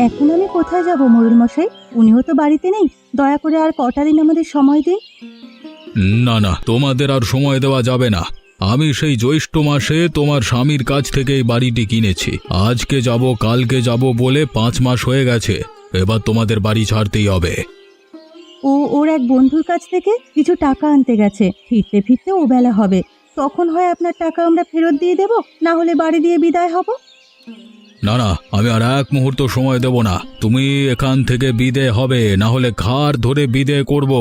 এখন আমি কোথায় যাব মোড়ল মশাই? উনিও তো বাড়িতে নেই। দয়া করে আর কটা দিন আমাদের সময় দিন। না না, তোমাদের আর সময় দেওয়া যাবে না। আমি সেই জ্যৈষ্ঠ মাসে তোমার স্বামীর কাছ থেকে এই বাড়িটি কিনেছি। আজকে যাব কালকে যাব বলে 5 মাস হয়ে গেছে। এবার তোমাদের বাড়ি ছাড়তেই হবে। ও ওর এক বন্ধুর কাছ থেকে কিছু টাকা আনতে গেছে। ফিরতে ফিরতে ও বেলা হবে। তখন হয় আপনার টাকা আমরা ফেরত দিয়ে দেব, না হলে বাড়ি দিয়ে বিদায় হব। না না, আমি আর এক মুহূর্ত সময় দেব না। তুমি এখান থেকে বিদে হবে, না হলে ঘাড় ধরে বিদে করব।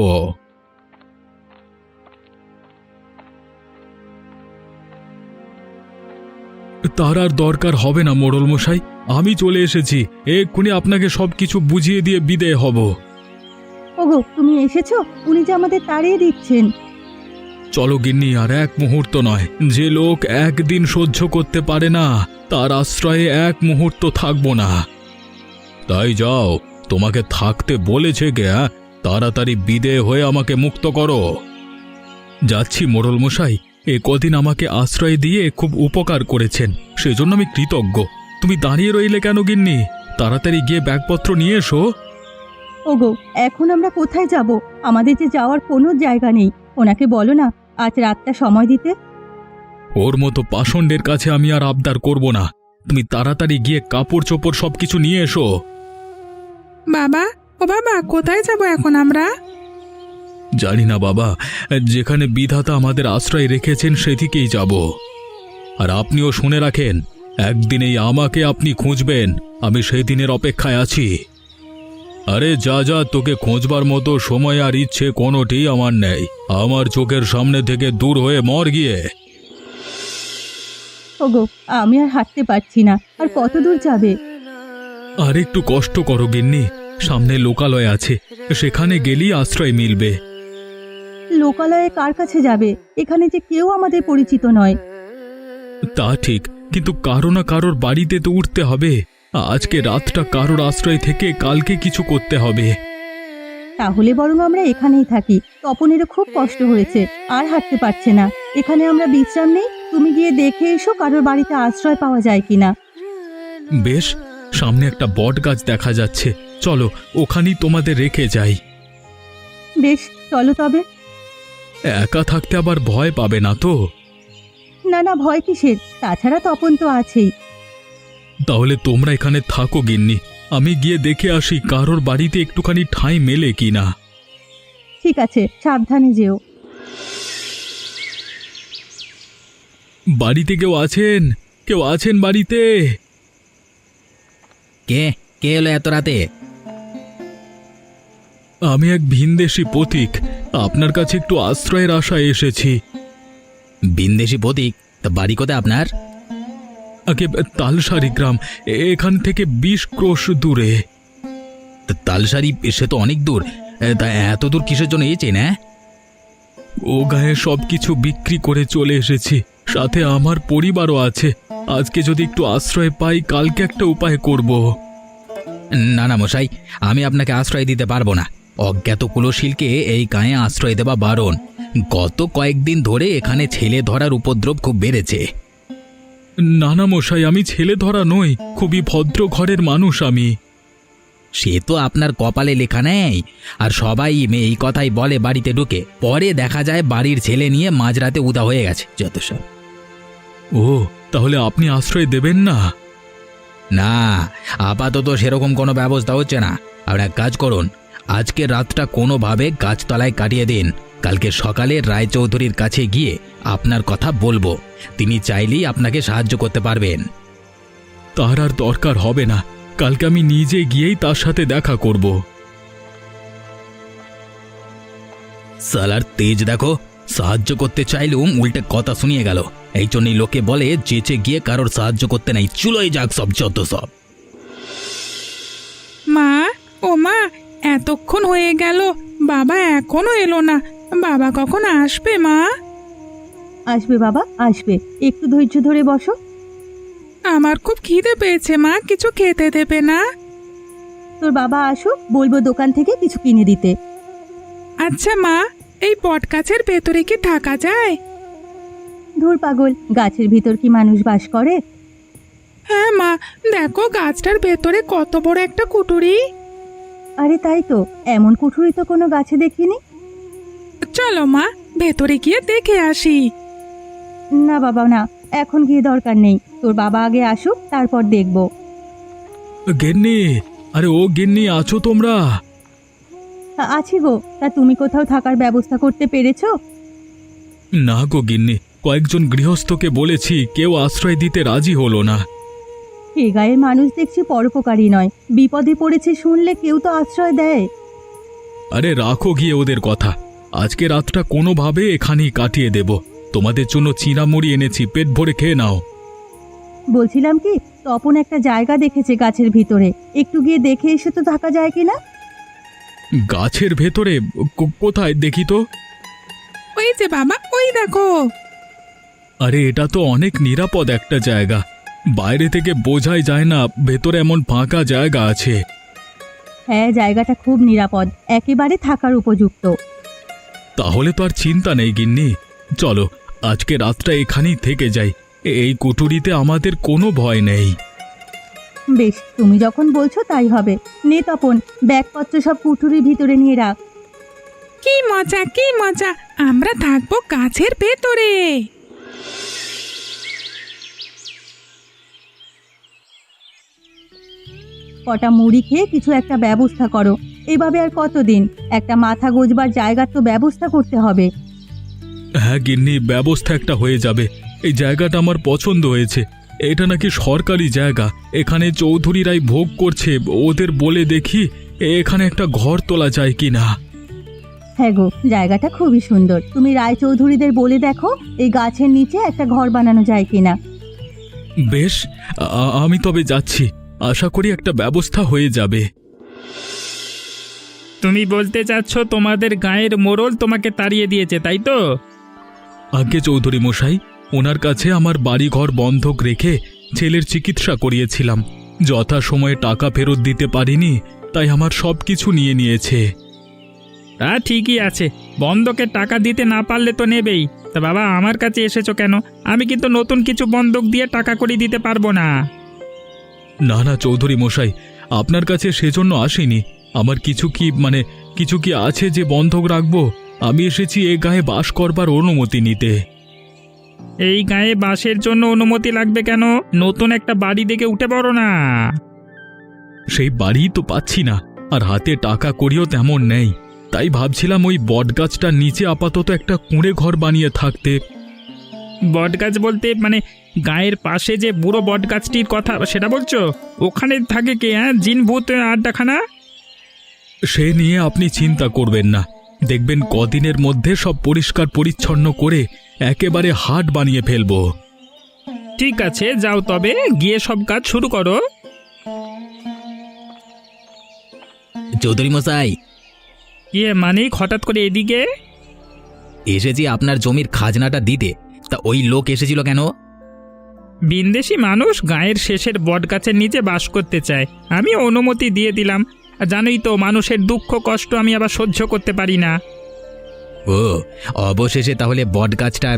তার আর দরকার হবে না মোড়ল মশাই, আমি চলে এসেছি। এক্ষুনি আপনাকে সবকিছু বুঝিয়ে দিয়ে বিদেয় হব। ওগো, তুমি এসেছো? উনি যে আমাদের তাড়িয়ে দিচ্ছেন। চলো গিন্নি, আর এক মুহূর্ত নয়। যে লোক একদিন সহ্য করতে পারে না, তার আশ্রয়ে এক মুহূর্ত থাকবো না। তাই যাও, তোমাকে থাকতে বলেছে কে? তাড়াতাড়ি বিদেয় হয়ে আমাকে মুক্ত করো। যাচ্ছি মোড়ল মশাই, এ কদিন আমাকে আশ্রয় দিয়ে খুব উপকার করেছেন, সেজন্য আমি কৃতজ্ঞ। তুমি দাঁড়িয়ে রইলে কেন গিন্নি? তাড়াতাড়ি গিয়ে ব্যাগপত্র নিয়ে এসো। ওগো, এখন আমরা কোথায় যাব? আমাদের যে যাওয়ার কোনো জায়গা নেই। ওনাকে বলো না আজ রাতটা সময় দিতে। ওর মতো পাষণ্ডের কাছে আমি আর আবদার করব না। তুমি তাড়াতাড়ি গিয়ে কাপড় চোপড় সবকিছু নিয়ে এসো। বাবা, ও বাবা, কোথায় যাব এখন আমরা? জানি না বাবা, যেখানে বিধাতা আমাদের আশ্রয় রেখেছেন সেদিকেই যাব। আর আপনিও শুনে রাখেন, একদিনেই আমাকে আপনি খুঁজবেন। আমি সেই দিনের অপেক্ষায় আছি। আরে যা যা, তোকে খোঁজবার মতো সময় আর ইচ্ছে কোনোটি আমার নেই। আমার চোখের সামনে থেকে দূর হয়ে মর গিয়ে। ওগো, আমি আর হাঁটতে পারছি না। আর কত দূর যাবে? আর একটু কষ্ট করো গিন্নি, সামনে লোকালয় আছে, সেখানে গেলেই আশ্রয় মিলবে। লোকালয়ে কার কাছে যাবে? এখানে যে কেউ আমাদের পরিচিত নয়। তা ঠিক, কিন্তু কারো না কারোর বাড়িতে তো উঠতে হবে। আজকে রাতটা কারোর আশ্রয় থেকে কালকে কিছু করতে হবে। তাহলে বরং আমরা এখানেই থাকি। তপনেরও খুব কষ্ট হয়েছে, আর হাঁটতে পারছে না। এখানে আমরা বিশ্রাম নেই। তুমি গিয়ে দেখে এসো কারোর বাড়িতে আশ্রয় পাওয়া যায় কিনা। বেশ, সামনে একটা বট গাছ দেখা যাচ্ছে, চলো ওখানেই তোমাদের রেখে যাই। বেশ, চলো তবে। একা থাকতে আবার ভয় পাবে না তো? না না, ভয় কিসের? তাছাড়া তপন তো আছেই। তাহলে তোমরা এখানে থাকো গিন্নি, আমি গিয়ে দেখে আসি কারোর বাড়িতে একটুখানি ঠাঁই মেলে কিনা। ঠিক আছে, সাবধানে যেও। বাড়িতে কেউ আছেন? কেউ আছেন বাড়িতে? কে কে এলো এত রাতে? আমি এক ভিনদেশী পথিক, আপনার কাছে একটু আশ্রয়ের আশায় এসেছি। বিন্দেশি প্রতীক? তা বাড়ি কোথায় আপনার? আগে তালসারি গ্রাম, এখান থেকে 20 ক্রোশ দূরে। তালসারি? সে তো অনেক দূর। তা এত দূর কিসের জন্য এসেছেন? ও গায়ে সবকিছু বিক্রি করে চলে এসেছি, সাথে আমার পরিবারও আছে। আজকে যদি একটু আশ্রয় পাই, কালকে একটা উপায় করব। না না মশাই, আমি আপনাকে আশ্রয় দিতে পারবো না। অজ্ঞাত কুলশীলকে এই গায়ে আশ্রয় দেওয়া বারণ। গত কয়েকদিন ধরে এখানে ছেলে ধরার উপদ্রব খুব বেড়েছে। নানা মশাই, আমি ছেলে ধরা নই, খুবই ভদ্র ঘরের মানুষ আমি। সে তো আপনার কপালে লেখা নেই। আর সবাই এই কথাই বলে বাড়িতে ঢুকে, পরে দেখা যায় বাড়ির ছেলে নিয়ে মাঝরাতে উদা হয়ে গেছে যত সব। ও, তাহলে আপনি আশ্রয় দেবেন না? না, আপাতত সেরকম কোনো ব্যবস্থা হচ্ছে না। আর এক কাজ করুন, আজকে রাতটা কোনোভাবে গাছতলায় কাটিয়ে দিন। কালকে সকালে রায়চৌধুরীর কাছে গিয়ে আপনার কথা বলবো। তিনি চাইলেই আপনাকে সাহায্য করতে পারবেন। তার আর দরকার হবে না, কালকে আমি নিজে গিয়েই তার সাথে দেখা করব। সালার তেজ দেখো, সাহায্য করতে চাইলেও উল্টে কথা শুনিয়ে গেল। এই জন্যই লোকে বলে চেঁচে গিয়ে কারোর সাহায্য করতে নাই, চুলোই যাক সব যত সব। মা, ও মা, এতক্ষণ হয়ে গেল, বাবা এখনো এলো না। বাবা কখন আসবে মা? আসবে বাবা, আসবে। একটু ধৈর্য ধরে বসো। আমার খুব খিদে পেয়েছে মা, কিছু খেতে দেবে না? তোর বাবা আসুক, বলবো দোকান থেকে কিছু কিনে দিতে। আচ্ছা মা, এই বট গাছের ভেতরে কি থাকা যায়? ধুর পাগল, গাছের ভিতর কি মানুষ বাস করে? হ্যাঁ মা, দেখো গাছটার ভেতরে কত বড় একটা কুটুরি। আরে তাই তো, এমন কুঠুরি তো কোনো গাছে দেখিনি। চলো মা, ভেতরে গিয়ে দেখে আসি। না বাবা না, এখন গিয়ে দরকার নেই, তোর বাবা আগে আসুক তারপর দেখব। গিন্নি, আরে ও গিন্নি, আছো তোমরা? আছি গো, তা তুমি কোথাও থাকার ব্যবস্থা করতে পেরেছো? না গো গিন্নি, কয়েকজন গৃহস্থকে বলেছি, কেউ আশ্রয় দিতে রাজি হলো না। এ গায়ের মানুষ দেখছি পরোপকারী নয়, বিপদে পড়েছে শুনলে কেউ তো আশ্রয় দেয়। আরে রাখো গিয়ে ওদের কথা, আজকে রাতটা কোনোভাবে এখানেই কাটিয়ে দেব। তোমাদের জন্য চিঁড়ামুড়ি এনেছি, পেট ভরে খেয়ে নাও। বলছিলাম কি, তপন একটা জায়গা দেখেছে গাছের ভিতরে, একটু গিয়ে দেখে এসে তো থাকা যায় কিনা? গাছের ভেতরে? কোথায় দেখি তো। ওই যে বাবা, ওই দেখো। আরে এটা তো অনেক নিরাপদ একটা জায়গা, বাইরে থেকে বোঝাই যায় না ভেতরে এমন ফাঁকা জায়গা আছে। হ্যাঁ, জায়গাটা খুব নিরাপদ, একেবারে থাকার উপযুক্ত। তাহলে তো আর চিন্তা নেই গিন্নি, চলো আজকে রাতটা এখানেই থেকে যাই। এই কুটুরিতে আমাদের কোনো ভয় নেই। বেশ, তুমি যখন বলছো তাই হবে। নে তপন, ব্যাগপত্র সব কুঠুরির ভিতরে নিয়ে রাখ। কি মজা, কি মজা, আমরা থাকবো গাছের ভেতরে। কটা মুড়ি খেয়ে কিছু একটা ব্যবস্থা করো। এভাবে আর কতদিন? একটা মাথা গোজবার জায়গার তো ব্যবস্থা করতে হবে। হ্যাঁ গিন্নি, ব্যবস্থা একটা হয়ে যাবে। এই জায়গাটা আমার পছন্দ হয়েছে, এটা নাকি সরকারি জায়গা, এখানে চৌধুরীরাই ভোগ করছে। ওদের বলে দেখি এখানে একটা ঘর তোলা যায় কি না। হ্যাঁ গো, জায়গাটা খুবই সুন্দর, তুমি রায়চৌধুরীদের বলে দেখো এই গাছের নিচে একটা ঘর বানানো যায় কিনা। বেশ, আমি তবে যাচ্ছি, আশা করি একটা ব্যবস্থা হয়ে যাবে। তুমি বলতে চাচ্ছ তোমাদের গায়ের মোড়ল তোমাকে তাড়িয়ে দিয়েছে, তাই তো? আগে চৌধুরী মশাই, ওনার কাছে আমার বাড়িঘর বন্ধক রেখে ছেলের চিকিৎসা করিয়েছিলাম, যথাসময়ে টাকা ফেরত দিতে পারিনি, তাই আমার সব কিছু নিয়ে নিয়েছে। তা ঠিকই আছে, বন্ধকের টাকা দিতে না পারলে তো নেবেই। তা বাবা, আমার কাছে এসেছো কেন? আমি কিন্তু নতুন কিছু বন্ধক দিয়ে টাকা করে দিতে পারবো না। না না চৌধুরী মশাই, আপনার কাছে সেজন্য আসিনি। আমার কিছু কি আছে যে বন্ধক রাখবো? আমি এসেছি এ গায়ে বাস করবার অনুমতি নিতে। এই গায়ে বাসের জন্য অনুমতি লাগবে কেন? নতুন একটা বাড়ি দেখে উঠে পড়ো না। সেই বাড়ি তো পাচ্ছি না, আর হাতে টাকা করিও তেমন নেই, তাই ভাবছিলাম ওই বটগাছটার নিচে আপাতত একটা কুঁড়ে ঘর বানিয়ে থাকতে। বটগাছ বলতে মানে গায়ের পাশে যে বুড়ো বটগাছটির কথা সেটা বলছো? ওখানে থাকে কে? হ্যাঁ, জিন ভূত আড্ডাখানা? সে নিয়ে আপনি চিন্তা করবেন না, দেখবেন কদিনের মধ্যে সব পরিষ্কার পরিচ্ছন্ন করে একেবারে হাট বানিয়ে ফেলবো। ঠিক আছে, যাও তবে, গিয়ে সব কাজ শুরু করো। চৌধুরী মশাই, মানিক, হঠাৎ করে এদিকে? এসেছি আপনার জমির খাজনাটা দিতে। তা ওই লোক এসেছিল কেন? বিন্দেশি মানুষ গায়ের শেষের বটগাছের নিচে বাস করতে চায়, আমি অনুমতি দিয়ে দিলাম। আর জানোই তো, মানুষের দুঃখ কষ্ট আমি আবার সহ্য করতে পারি না। ও, অবশেষে তাহলে বটগাছটা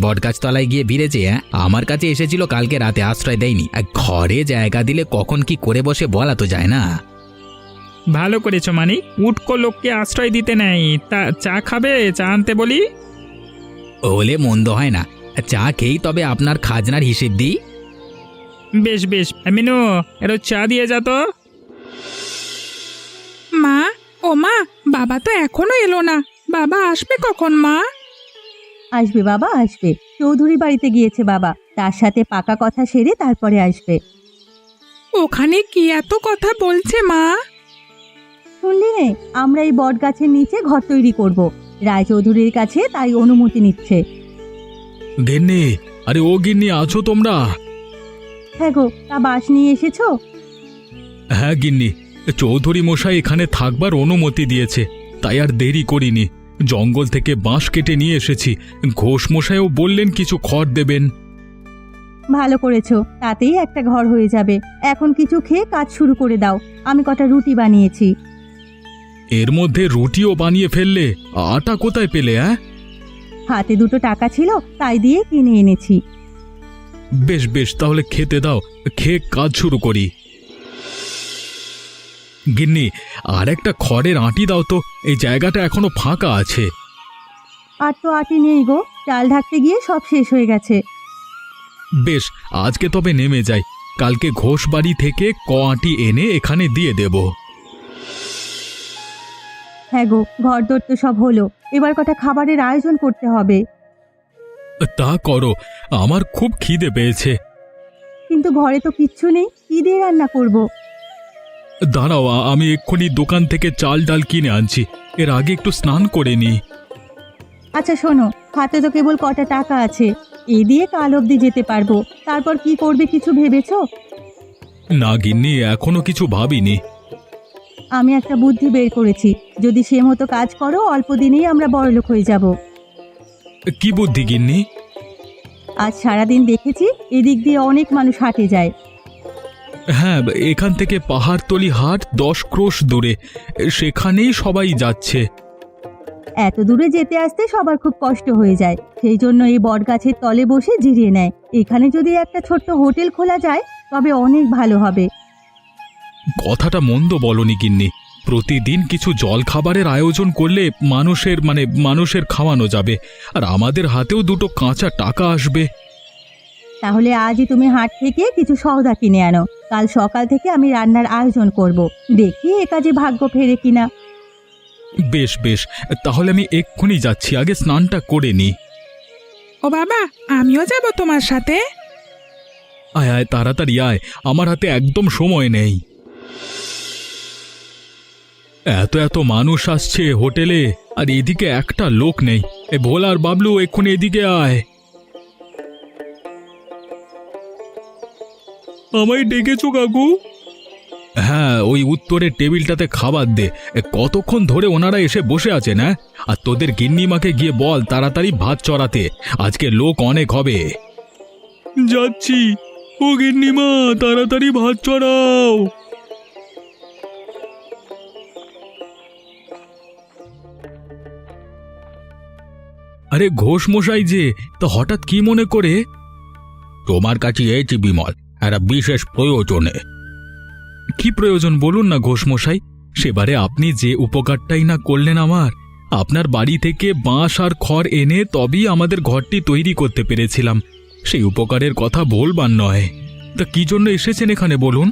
বটগাছ তলায় গিয়ে ভিড়েছে। হ্যাঁ, আমার কাছে এসেছিল কালকে রাতে, আশ্রয় দেয়নি। আর ঘরে জায়গা দিলে কখন কি করে বসে বলা তো যায় না। ভালো করেছো মানিক, উটকো লোককে আশ্রয় দিতে নেই। তা চা খাবে? চা আনতে বলি? হলে মন্দ হয় না, চা খেয়েই তবে আপনার খাজনার হিসেব দিই। বেশ বেশ, মিনু, এরো চা দিয়ে যা তো। মা, ও মা, বাবা তো এখনো এলো না, বাবা আসবে কখন মা? আসবে বাবা, আসবে। চৌধুরী বাড়িতে গিয়েছে বাবা, তার সাথে পাকা কথা সেরে তারপরে আসবে। ওখানে কি এত কথা বলছে মা? শুনলি নে, আমরা এই বট গাছের নিচে ঘর তৈরি করব। রায়চৌধুরীর কাছে তাই অনুমতি নিচ্ছে। গিন্নি, আরে ও গিন্নি, আছো তোমরা? হ্যাঁ গো, তা বাস নিয়ে এসেছো? হ্যাঁ গিন্নি, চৌধুরী মশাই এখানে থাকবার অনুমতি দিয়েছে, তাই আর দেরি করিনি। জঙ্গল থেকে বাঁশ কেটে নিয়ে এসেছি, ঘোষ মশাইও বললেন কিছু খড় দেবেন। ভালো করেছো, তাতেই একটা ঘর হয়ে যাবে। এখন কিছু খেয়ে কাজ শুরু করে দাও, আমি কটা রুটি বানিয়েছি। এর মধ্যে রুটিও বানিয়ে ফেললে? আটা কোথায় পেলে? হাতে দুটো টাকা ছিল, তাই দিয়ে কিনে এনেছি। বেশ বেশ, তাহলে খেতে দাও, খেয়ে কাজ শুরু করি। গিন্নি, আর একটা খড়ের আঁটি দাও তো, এই জায়গাটা এখনো ফাঁকা আছে। আর তো আটি নেই গো, চাল ঢাকতে গিয়ে সব শেষ হয়ে গেছে। বেশ, আজকে তবে নেমে যাই, কালকে ঘোষ বাড়ি থেকে আঁটি এনে এখানে দিয়ে দেব। হ্যাঁ গো, ঘরদোর তো সব হলো, এবার কটা খাবারের আয়োজন করতে হবে। তা করো, আমার খুব খিদে পেয়েছে। কিন্তু ঘরে তো কিচ্ছু নেই, কি দিয়ে রান্না করব? দাঁড়াও, আমি এক্ষুনি দোকান থেকে চাল ডাল কিনে আনছি, এর আগে একটু স্নান করে নি। আচ্ছা শোনো, হাতে তো কেবল কটা টাকা আছে, এই দিয়ে কাল অবধি যেতে পারবো, তারপর কি করবে কিছু ভেবেছো? না গিন্নি, এখনো কিছু ভাবিনি। আমি একটা বুদ্ধি বের করেছি, যদি সে মতো কাজ করো অল্প দিনেই আমরা বড়লোক হয়ে যাব। কি বুদ্ধি গিন্নি? আজ সারাদিন দেখেছি এদিক দিয়ে অনেক মানুষ হাটে যায়। হ্যাঁ, এখান থেকে পাহাড়তলি হাট 10 ক্রোশ দূরে, সেখানেই সবাই যাচ্ছে। এত দূরে যেতে আসতে সবার খুব কষ্ট হয়ে যায়, সেই জন্য এই বটগাছের তলে বসে জিরিয়ে নেয়। এখানে যদি একটা ছোট্ট হোটেল খোলা যায় তবে অনেক ভালো হবে। কথাটা মন্দ বলনি গিন্নি, প্রতিদিন কিছু জল খাবারের আয়োজন করলে মানুষের খাওয়ানো যাবে, আর আমাদের হাতেও দুটো কাঁচা টাকা আসবে। তাহলে আজই তুমি হাট থেকে কিছু সওদা কিনে আনো, কাল সকাল থেকে আমি রান্নার আয়োজন করব, দেখি এ কাজে ভাগ্য ফেরে কিনা। বেশ বেশ, তাহলে আমি এক্ষুনি যাচ্ছি, আগে স্নানটা করে নি। ও বাবা, আমিও যাব তোমার সাথে। আয় আয়, তাড়াতাড়ি আয়, আমার হাতে একদম সময় নেই। এত মানুষ আসছে হোটেলে, আর এদিকে একটা লোক নেই। এ ভোলা আর বাবলু, এক্ষুনি এদিকে আয়। আমায় ডেকেছো কাকু? হ্যাঁ, ওই উত্তরের টেবিলটাতে খাবার দে, কতক্ষণ ধরে ওনারা এসে বসে আছেন। হ্যাঁ, আর তোদের গিন্নিমাকে গিয়ে বল তাড়াতাড়ি ভাত চড়াতে, আজকে লোক অনেক হবে। যাচ্ছি। ও গিন্নিমা, তাড়াতাড়ি ভাত চড়াও। আরে ঘোষ মশাই যে, তো হঠাৎ কি মনে করে? তোমার কাছে এসেছি বিমল, একটা বিশেষ প্রয়োজনে। কি প্রয়োজন বলুন না ঘোষ মশাই, সেবারে আপনি যে উপকারটাই না করলেন আমার। আপনার বাড়ি থেকে বাঁশ আর খড় এনে তবেই আমাদের ঘরটি তৈরি করতে পেরেছিলাম, সেই উপকারের কথা বলবার নয়। তা কি জন্য এসেছেন এখানে বলুন?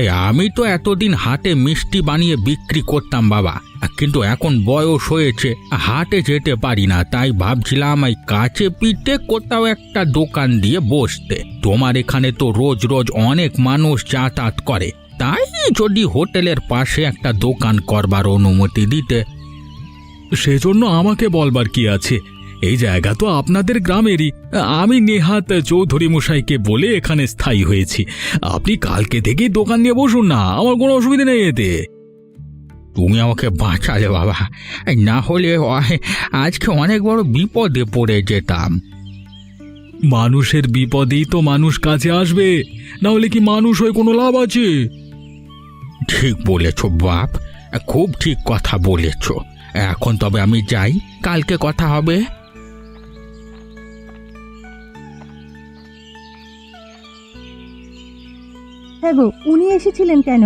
এই আমি তো এতদিন হাটে মিষ্টি বানিয়ে বিক্রি করতাম বাবা, কিন্তু এখন বয়স হয়েছে, হাটে যেতে পারি না, তাই ভাবছিলাম এই কাছে পিঠে কোথাও একটা দোকান দিয়ে বসতে। তোমার এখানে তো রোজ রোজ অনেক মানুষ যাতায়াত করে, তাই যদি হোটেলের পাশে একটা দোকান করবার অনুমতি দিতে। সেজন্য আমাকে বলবার কি আছে, এই জায়গা তো আপনাদের গ্রামেরই। আমি নেহাত চৌধুরী মশাইকে বলে এখানে স্থায়ী হয়েছি। আপনি কালকে থেকেই দোকান নিয়ে বসুন না, আমার কোনো অসুবিধা নেই এতে। তুমি আমাকে বাঁচালে বাবা, না হলে আজকে অনেক বড় বিপদে পড়ে যেতাম। মানুষের বিপদেই তো মানুষ কাছে আসবে, না হলে কি মানুষ হয়ে কোনো লাভ আছে? ঠিক বলেছ বাপ, খুব ঠিক কথা বলেছ। এখন তবে আমি যাই, কালকে কথা হবে। হ্যাঁ গো, উনি এসেছিলেন কেন?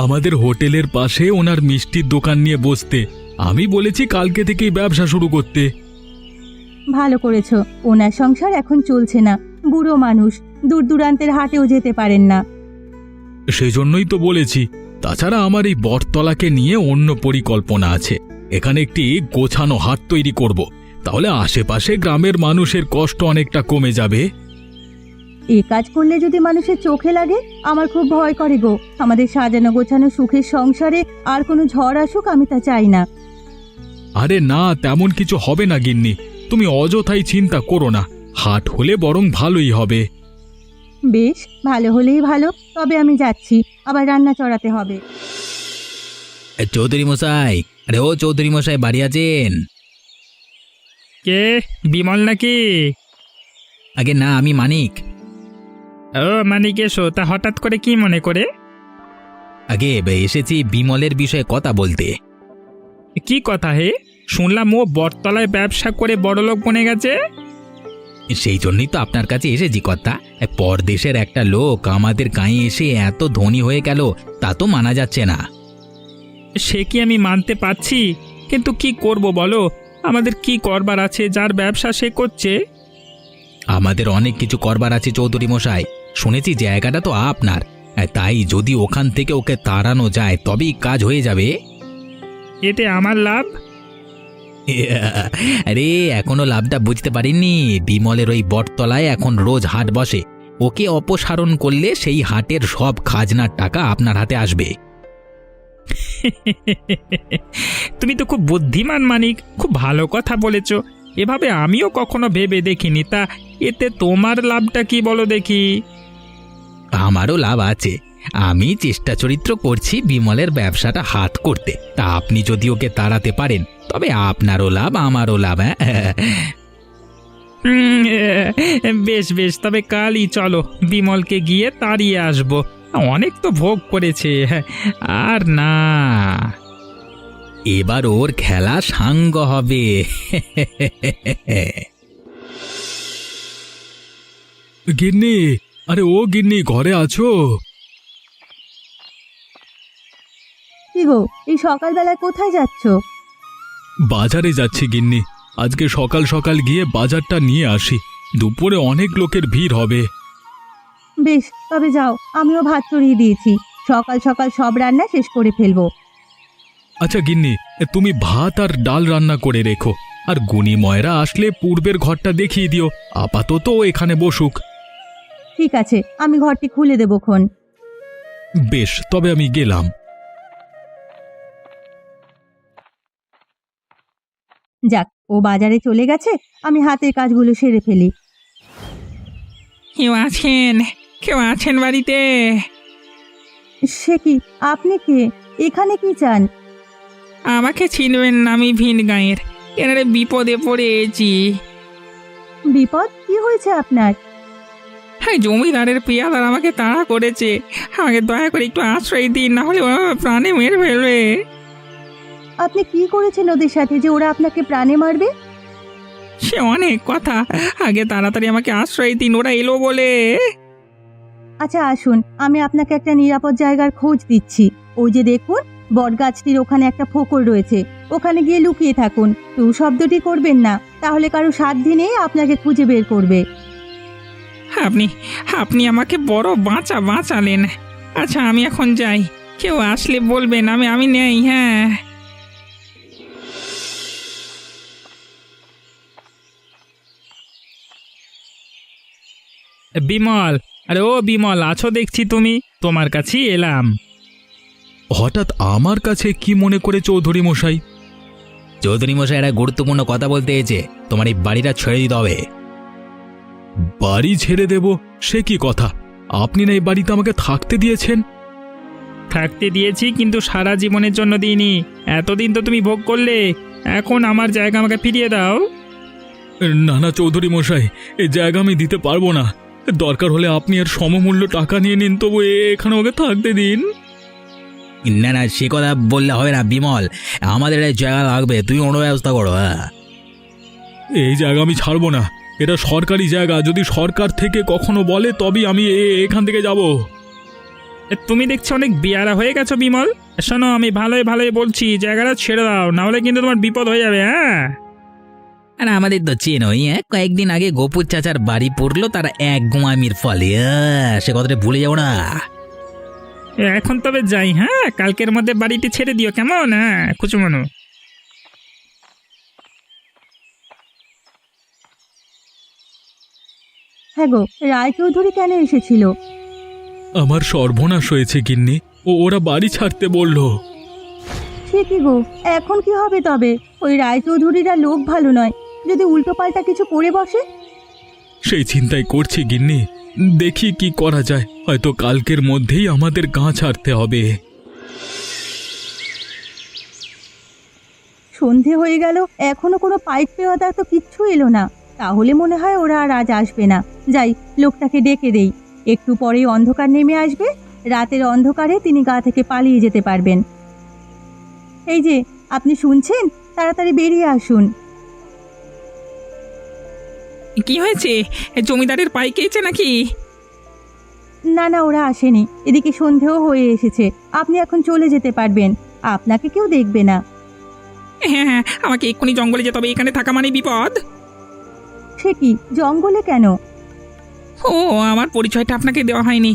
আমাদের হোটেলের পাশে ওনার মিষ্টির দোকান নিয়ে বসতে। আমি বলেছি কালকে থেকেই ব্যবসা শুরু করতে। ভালো করেছো, ওনার সংসার এখন চলছে না, বুড়ো মানুষ, দূর দূরান্তের হাটেও যেতে পারেন না। সেজন্যই তো বলেছি। তাছাড়া আমার এই বটতলাকে নিয়ে অন্য পরিকল্পনা আছে। এখানে একটি গোছানো হাট তৈরি করব, তাহলে আশেপাশে গ্রামের মানুষের কষ্ট অনেকটা কমে যাবে। এই কাজ করলে যদি মানুষের চোখে লাগে, আমার খুব ভয় করে গো। আমাদের সাজানো গোছানো সুখের সংসারে আর কোনো ঝড় আসুক, আমি তা চাই না। আরে না, তেমন কিছু হবে না গিন্নি, তুমি অযথাই চিন্তা করো না। হাট হলে বরং ভালোই হবে। বেশ, ভালো হলেই ভালো, তবে আমি যাচ্ছি, আবার রান্না চড়াতে হবে। চৌধুরী মশাই, আরে ও চৌধুরী মশাই, বাড়ি আছেন? কে, বিমল নাকি? আগে না, আমি মানিক। ও মানিক, এসো। তা হঠাৎ করে কি মনে করে? আগে এসেছি বিমলের বিষয়ে কথা বলতে। কি কথা হে? শুনলাম ও বটতলায় ব্যবসা করে বড়লোক বনে গেছে। সেই জন্যই তো আপনার কাছে এসেছি কর্তা। পরদেশের একটা লোক আমাদের গাঁয়ে এসে এত ধনী হয়ে গেল, তা তো মানা যাচ্ছে না। সে কি আমি মানতে পারছি, কিন্তু কি করব বলো? আমাদের কি করবার আছে? যার ব্যবসা সে করছে। আমাদের অনেক কিছু করবার আছে চৌধুরী মশাই। শুনেছি জায়গাটা তো আপনার, তাই যদি ওখান থেকে ওকে তাড়ানো যায় তবেই কাজ হয়ে যাবে। এতে আমার লাভ? আরে এখনো লাভটা বুঝতে পারিনি। বিমলের ওই বটতলায় এখন রোজ হাট বসে, ওকে অপসারণ করলে সেই হাটের সব খাজনার টাকা আপনার হাতে আসবে। তুমি তো খুব বুদ্ধিমান মানিক, খুব ভালো কথা বলেছ। এভাবে আমিও কখনো ভেবে দেখিনি। তা এতে তোমার লাভটা কি বলো দেখি? আমারও লাভ আছে। আমি চেষ্টা চরিত্র করছি বিমলের ব্যবসাটা হাত করতে। তা আপনি যদি ওকে তাড়াতে পারেন তবে আপনারও লাভ আমারও লাভ। বেশ বেশ, তবে কালই চলো, বিমলকে গিয়ে তাড়িয়ে আসবো। অনেক তো ভোগ করেছে, আর না। এবার ওর খেলা সাঙ্গ হবে। গিন্নি, আরে ও গিন্নি, ঘরে আছো? কি গো, এই সকালবেলায় কোথায় যাচ্ছ? বাজারে যাচ্ছি গিন্নি। আজকে সকাল সকাল গিয়ে বাজারটা নিয়ে আসি, দুপুরে অনেক লোকের ভিড় হবে। বেশ, তবে যাও, আমিও ভাত চড়িয়ে দিয়েছি। সকাল সকাল সব রান্না শেষ করে ফেলবো। আচ্ছা গিন্নি, তুমি ভাত আর ডাল রান্না করে রেখো, আর গুনি ময়রা আসলে পূর্বের ঘরটা দেখিয়ে দিও। আপাতত ও এখানে বসুক। ঠিক আছে, আমি ঘরটি খুলে দেবো খন। বেশ, তবে আমি গেলাম। যাক, ও বাজারে চলে গেছে, আমি হাতের কাজগুলো সেরে ফেলি। কেউ আছেন? কেউ আছেন বাড়িতে? সে কি, আপনি কে? এখানে কি চান? আমাকে চিনবেন না, আমি ভিন গাঁয়ের। এনারে বিপদে পড়েছি। বিপদ? কি হয়েছে আপনার? হ্যাঁ, জমিদারের পিয়াদার আমাকে তাড়া করেছে। আমাকে দয়া করে একটু আশ্রয় দিন, না হলে ওরা প্রাণে মেরে ফেলবে। আপনি কি করেছেন ওদের সাথে যে ওরা আপনাকে প্রাণে মারবে? সে অনেক কথা, আগে তাড়াতাড়ি আমাকে আশ্রয় দিন, ওরা এলো বলে। আচ্ছা আসুন, আমি আপনাকে একটা নিরাপদ জায়গার খোঁজ দিচ্ছি। ওই যে দেখুন, বটগাছটির ওখানে একটা ফোকর রয়েছে, ওখানে গিয়ে লুকিয়ে থাকুন। টু শব্দটি করবেন না, তাহলে কারো সাধ্য নেই আপনাকে খুঁজে বের করবে। আপনি আপনি আমাকে বড় বাঁচালেন। আচ্ছা, আমি এখন যাই। কেউ আসলে বলবেন আমি আমি নেই। হ্যাঁ, বিমল, আরে ও বিমল, আছো দেখছি তুমি। তোমার কাছেই এলাম। হঠাৎ আমার কাছে কি মনে করে চৌধুরী মশাই? চৌধুরী মশাই একটা গুরুত্বপূর্ণ কথা বলতে এসে, তোমার এই বাড়িটা ছেড়ে দিতে হবে। বাড়ি ছেড়ে দেব? সে কি কথা? আপনি না এই বাড়িতে আমাকে থাকতে দিয়েছেন। থাকতে দিয়েছি, কিন্তু সারা জীবনের জন্য দিইনি। এতদিন তো তুমি ভোগ করলে, এখন আমার জায়গা আমাকে ফিরিয়ে দাও। না না চৌধুরী মশাই, এই জায়গা আমি দিতে পারবো না। দরকার হলে আপনি এর সমমূল্য টাকা নিয়ে নিন, তবু এখানে ওকে থাকতে দিন। না না, সে কথা বললে হবে না বিমল, আমাদের এই জায়গা লাগবে, তুমি অন্য ব্যবস্থা করো। এই জায়গা আমি ছাড়বো না, এটা সরকারি জায়গা। যদি সরকার থেকে কখনো বলে তবেই আমি এখান থেকে যাব। তুমি দেখছি অনেক বিয়ারা হয়ে গেছো বিমল। শোনো, আমি ভালোই ভালোই বলছি, জায়গাটা ছেড়ে দাও, না হলে কিন্তু তোমার বিপদ হয়ে যাবে। হ্যাঁ, আর আমাদের তো চেনই, কয়েকদিন আগে গোপুর চাচার বাড়ি পড়লো তার এক গোয়ামির ফলে। সে কথাটা ভুলে যাও না। এখন তবে যাই। হ্যাঁ, কালকের মধ্যে বাড়িটি ছেড়ে দিও, কেমন? হ্যাঁ, কুচুমানু। হ্যাঁ গো, রায়চৌধুরী কেন এসেছিল? আমার সর্বনাশ হয়েছে গিন্নি, ওরা বাড়ি ছাড়তে বলল। সে কি গো, এখন কি হবে তবে? ওই রায়চৌধুরীরা লোক ভালো নয়, যদি উল্টোপাল্টা কিছু করে বসে। সেই চিন্তাই করছি গিন্নি, দেখি কি করা যায়। হয়তো কালকের মধ্যেই আমাদের গাঁ ছাড়তে হবে। সন্ধে হয়ে গেল, এখনো কোনো পাইপ পেওয়াদার তো কিচ্ছু এলো না। তাহলে মনে হয় ওরা আর আজ আসবে না। যাই, লোকটাকে ডেকে দেই, একটু পরেই অন্ধকার নেমে আসবে। রাতের অন্ধকারে তিনি গা থেকে পালিয়ে যেতে পারবেন। এই যে, আপনি শুনছেন? তাড়াতাড়ি বেরিয়ে আসুন। কি হয়েছে? জমিদারের পাই খেয়েছে নাকি? না না, ওরা আসেনি। এদিকে সন্ধেও হয়ে এসেছে। আপনি এখন চলে যেতে পারবেন, আপনাকে কেউ দেখবে না। হ্যাঁ হ্যাঁ, আমাকে এক্ষুনি জঙ্গলে যেতে হবে, এখানে থাকা মানে বিপদ। সে কি, জঙ্গলে কেন? ও, আমার পরিচয়টা আপনাকে দেওয়া হয়নি।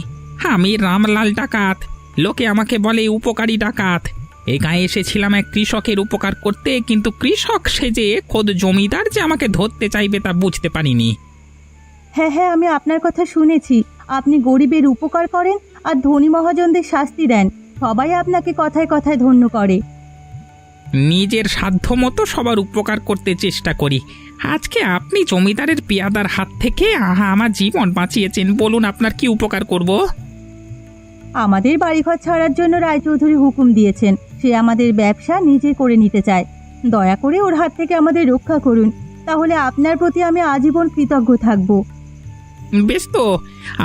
আমি রামলাল ডাকাত। লোকে আমাকে বলে উপকারী ডাকাত। এই গায়ে এসেছিলাম এক কৃষকের উপকার করতে, কিন্তু কৃষক সেজে খোদ জমিদার যে আমাকে ধরতে চাইবে তা বুঝতে পারিনি। হ্যাঁ হ্যাঁ, আমি আপনার কথা শুনেছি। আপনি গরিবের উপকার করেন আর ধনী মহাজনদের শাস্তি দেন। সবাই আপনাকে কথায় কথায় ধন্য করে। নিজের সাধ্য মতো সবার উপকার করতে চেষ্টা করি। আজকে আপনি জমিদারের পেয়াদার হাত থেকে আমার জীবন বাঁচিয়েছেন। বলুন, আপনার কি উপকার করব? আমাদের বাড়িঘর ছাড়ার জন্য রায়চৌধুরী হুকুম দিয়েছেন। সে আমাদের ব্যবসা নিজে করে নিতে চায়। দয়া করে ওর হাত থেকে আমাদের রক্ষা করুন, তাহলে আপনার প্রতি আমি আজীবন কৃতজ্ঞ থাকব। বেশ তো,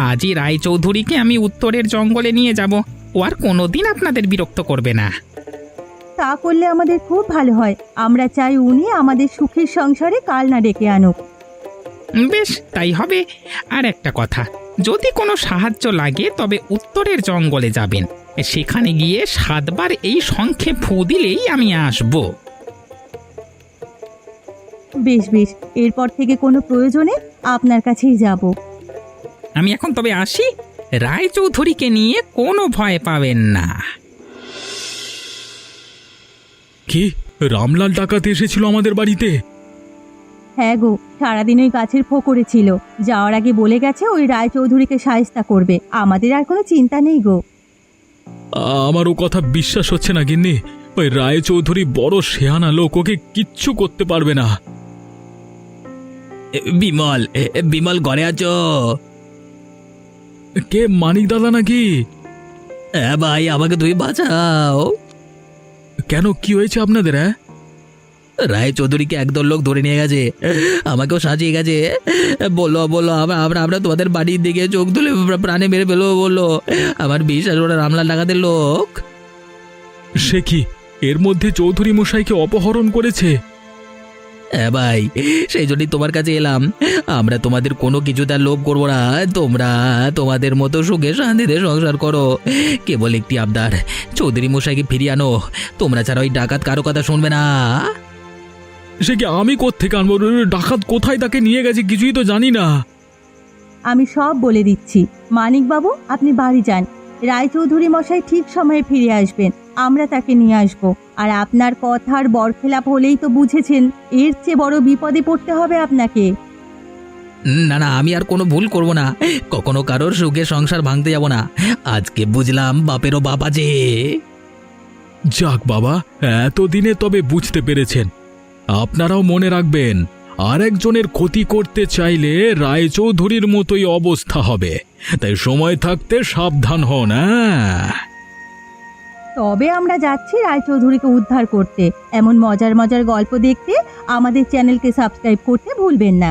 আজই রায়চৌধুরীকে আমি উত্তরের জঙ্গলে নিয়ে যাব। ও আর কোনোদিন আপনাদের বিরক্ত করবে না। তা করলে আমাদের খুব ভালো হয়। আমরা চাই উনি আমাদের সুখের সংসারে কাল না ডেকে আনুক। বেশ, তাই হবে। আর একটা কথা, যদি কোনো সাহায্য লাগে তবে উত্তরের জঙ্গলে যাবেন। সেখানে গিয়ে 7 বার এই শঙ্খে ফু দিলেই আমি আসব। বেশ বেশ, এরপর থেকে কোনো প্রয়োজনে আপনার কাছেই যাব। আমি এখন তবে আসি। রায়চৌধুরীকে নিয়ে কোনো ভয় পাবেন না। কি, রামলাল ডাকাত এসেছিল আমাদের বাড়িতে? হ্যাঁ গো, সারাদিন ওই গাছের ফোকরে ছিল। যাওয়ার আগে বলে গেছে ওই রায়চৌধুরীকে শায়েস্তা করবে। আমাদের আর কোনো চিন্তা নেই গো। আমার ও কথা বিশ্বাস হচ্ছে না গিন্নি। ওই রায়চৌধুরী বড় শেয়ানা লোক, ওকে কিচ্ছু করতে পারবে না। বিমল, বিমল ঘরে আছো? কে, মানিক দাদা নাকি? হ্যাঁ ভাই, আমাকে তুমি বাঁচাও। কেন, কি হয়েছে আপনাদের? হ্যাঁ, রায় চৌধুরীকে একদল লোক ধরে নিয়ে গেছে, আমাকেও সাজিয়ে গেছে। বললো বললো আমরা তোমাদের বাড়ির দিকে চোখ তুলে প্রাণে মেরে ফেলবো বললো। আমার বিশ্বাস, ওরা রামলাল ডাকাতের লোক। সে কি, এর মধ্যে চৌধুরী মশাইকে অপহরণ করেছে? হ্যাঁ ভাই, সেই জন্যই তোমার কাছে এলাম। আমরা তোমাদের কোনো কিছু তার লোভ করবো না। তোমরা তোমাদের মতো সুখে শান্তিতে সংসার করো। কেবল একটি আবদার, চৌধুরী মশাইকে ফিরিয়ে আনো। তোমরা ছাড়া ওই ডাকাত কারো কথা শুনবে না। সে কি, আমি কোত্থেকে আনবো? ডাকাত কোথায় তাকে নিয়ে গেছে কিছুই তো জানি না। আমি সব বলে দিচ্ছি। মানিকবাবু, আপনি বাড়ি যান। রায়চৌধুরী মশাই ঠিক সময়ে ফিরে আসবেন। আমরা তাকে নিয়ে আসব। আর আপনার কথার বরখেলাপ হলেই তো বুঝেছেন, এর চেয়ে বড় বিপদে পড়তে হবে আপনাকে। না না, আমি আর কোনো ভুল করব না। কখনো কারোর সুখে সংসার ভাঙতে যাব না। আজকে বুঝলাম বাপেরও বাপ আছে। যাক বাবা, এতদিনে তবে বুঝতে পেরেছেন। আপনারাও মনে রাখবেন, আরেকজনের ক্ষতি করতে চাইলে রায়চৌধুরীর মতোই অবস্থা হবে। তাই সময় থাকতে সাবধান হন। তবে আমরা যাচ্ছি রায়চৌধুরীকে উদ্ধার করতে। এমন মজার মজার গল্প দেখতে আমাদের চ্যানেলকে সাবস্ক্রাইব করতে ভুলবেন না।